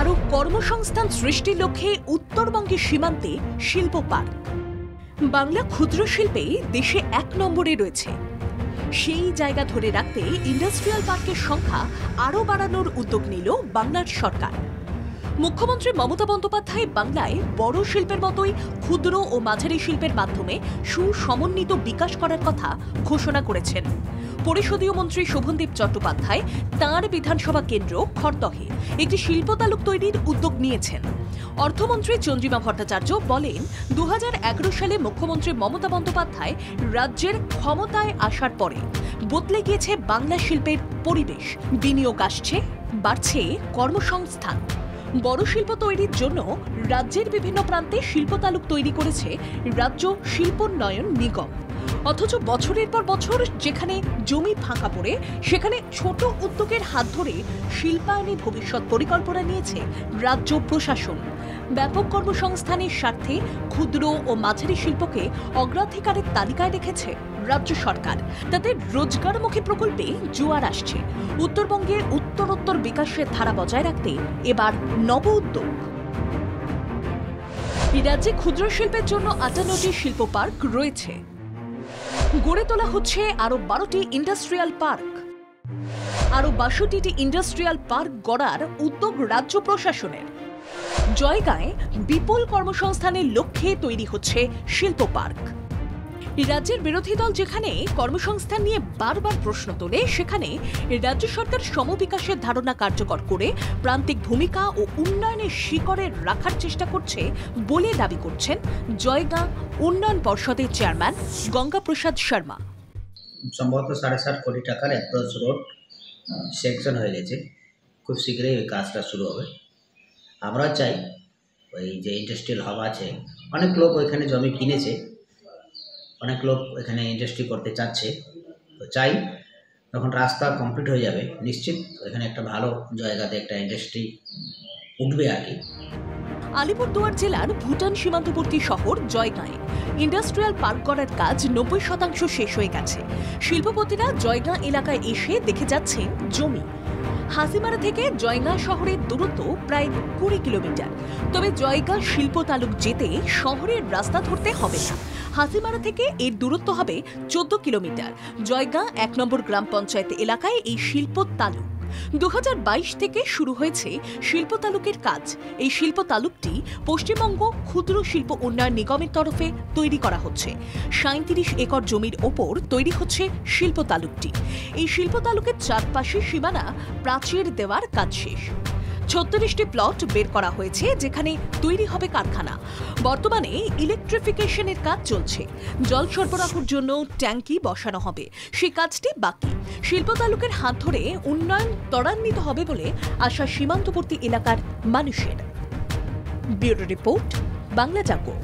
আরও কর্মসংস্থান সৃষ্টির লক্ষ্যে উত্তরবঙ্গের সীমান্তে শিল্প পার্ক। বাংলা ক্ষুদ্র শিল্পে দেশে ১ নম্বরে রয়েছে। সেই জায়গা ধরে রাখতে ইন্ডাস্ট্রিয়াল পার্কের সংখ্যা আরও বাড়ানোর উদ্যোগ নিল বাংলার সরকার। মুখ্যমন্ত্রী মমতা বন্দ্যোপাধ্যায় বাংলায় বড় শিল্পের মতোই ক্ষুদ্র ও মাঝারি শিল্পের মাধ্যমে সুসমন্বিত বিকাশ করার কথা ঘোষণা করেছেন। পরিষদীয় মন্ত্রী শোভনদেব চট্টোপাধ্যায় তাঁর বিধানসভা কেন্দ্র খড়দহে একটি শিল্প তালুক তৈরির উদ্যোগ নিয়েছেন। অর্থমন্ত্রী চন্দ্রিমা ভট্টাচার্য বলেন, ২০১১ সালে মুখ্যমন্ত্রী মমতা বন্দ্যোপাধ্যায় রাজ্যের ক্ষমতায় আসার পরে বদলে গিয়েছে বাংলা শিল্পের পরিবেশ। বিনিয়োগ আসছে, বাড়ছে কর্মসংস্থান। বড় শিল্প তৈরির জন্য রাজ্যের বিভিন্ন প্রান্তে শিল্প তালুক তৈরি করেছে রাজ্য শিল্পোন্নয়ন নিগম। অথচ বছরের পর বছর যেখানে জমি ফাঁকা পড়ে সেখানে ছোট উদ্যোগের হাত ধরে শিল্পায়নের ভবিষ্যৎ পরিকল্পনা নিয়েছে রাজ্য প্রশাসন। ব্যাপক কর্মসংস্থানের স্বার্থে ক্ষুদ্র ও মাঝারি শিল্পকে অগ্রাধিকারের তালিকায় রেখেছে রাজ্য সরকার। তাতে রোজগারমুখী প্রকল্পে জোয়ার আসছে। উত্তরবঙ্গের উত্তরোত্তর বিকাশের ধারা বজায় রাখতে এবার নব উদ্যোগ। রাজ্যে ক্ষুদ্র শিল্পের জন্য ৫৮টি শিল্প পার্ক রয়েছে। গড়ে তোলা হচ্ছে আরও ১২টি ইন্ডাস্ট্রিয়াল পার্ক। আরও ৬২টি ইন্ডাস্ট্রিয়াল পার্ক গড়ার উদ্যোগ রাজ্য প্রশাসনের। জয়গাঁয়ে বিপুল কর্মসংস্থানের লক্ষ্যে তৈরি হচ্ছে শিল্প পার্ক। রাজ্যের বিরোধী দল যেখানে কর্মসংস্থান নিয়ে বারবার প্রশ্ন তোলে, সেখানে রাজ্য সরকার সমবিকাশের ধারণা কার্যকর করে প্রান্তিক ভূমিকা ও উন্নয়নের শিকড়ে রাখার চেষ্টা করছে বলে দাবি করছেন জয়গাঁ উন্নয়ন পর্ষদের চেয়ারম্যান গঙ্গাপ্রসাদ শর্মা। সম্ভবত ৭.৫ কোটি টাকার অ্যাপ্রোচ রোড সেকশন হয়ে গেছে, খুব শীঘ্রই ওই কাজটা শুরু হবে। আমরা চাই ওই যে ইন্ডাস্ট্রিয়াল হাব আছে, অনেক লোক ওইখানে জমি কিনেছে, অনেক লোক এখানে ইন্ডাস্ট্রি করতে চাচ্ছে, তো চাই যখন রাস্তা কমপ্লিট হয়ে যাবে নিশ্চিত এখানে একটা ভালো জায়গাতে একটা ইন্ডাস্ট্রি উঠবে আর কি। আলিপুরদুয়ার জেলার ভুটান সীমান্তবর্তী শহর জয়গাঁয়ে ইন্ডাস্ট্রিয়াল পার্ক করার কাজ ৯০% শেষ হয়ে গেছে। শিল্পপতিরা জয়গাঁ এলাকায় এসে দেখে যাচ্ছেন জমি। হাসিমারা থেকে জয়গাঁ শহরের দূরত্ব প্রায় ২০ কিলোমিটার। তবে জয়গাঁ শিল্প তালুক যেতে শহরের রাস্তা ধরতে হবে না। হাসিমারা থেকে এর দূরত্ব হবে ১৪ কিলোমিটার। জয়গাঁ ১ নম্বর গ্রাম পঞ্চায়েত এলাকায় এই শিল্প তালুক। ২০২২ থেকে শুরু হয়েছে শিল্প তালুকের কাজ। এই শিল্প তালুকটি পশ্চিমবঙ্গ ক্ষুদ্র শিল্প উন্নয়ন নিগমের তরফে তৈরি করা হচ্ছে। ৩৭ একর জমির ওপর তৈরি হচ্ছে শিল্প তালুকটি। এই শিল্প তালুকের চারপাশে সীমানা প্রাচীর দেওয়ার কাজ শেষ। ৩৬টি প্লট বের করা হয়েছে যেখানে তৈরি হবে কারখানা। বর্তমানে ইলেকট্রিফিকেশনের কাজ চলছে। জল সরবরাহের জন্য ট্যাঙ্কি বসানো হবে, সেই কাজটি বাকি। শিল্প তালুকের হাত ধরে উন্নয়ন ত্বরান্বিত হবে বলে আশা সীমান্তবর্তী এলাকার মানুষের। ব্যুরো রিপোর্ট, বাংলা জাগো।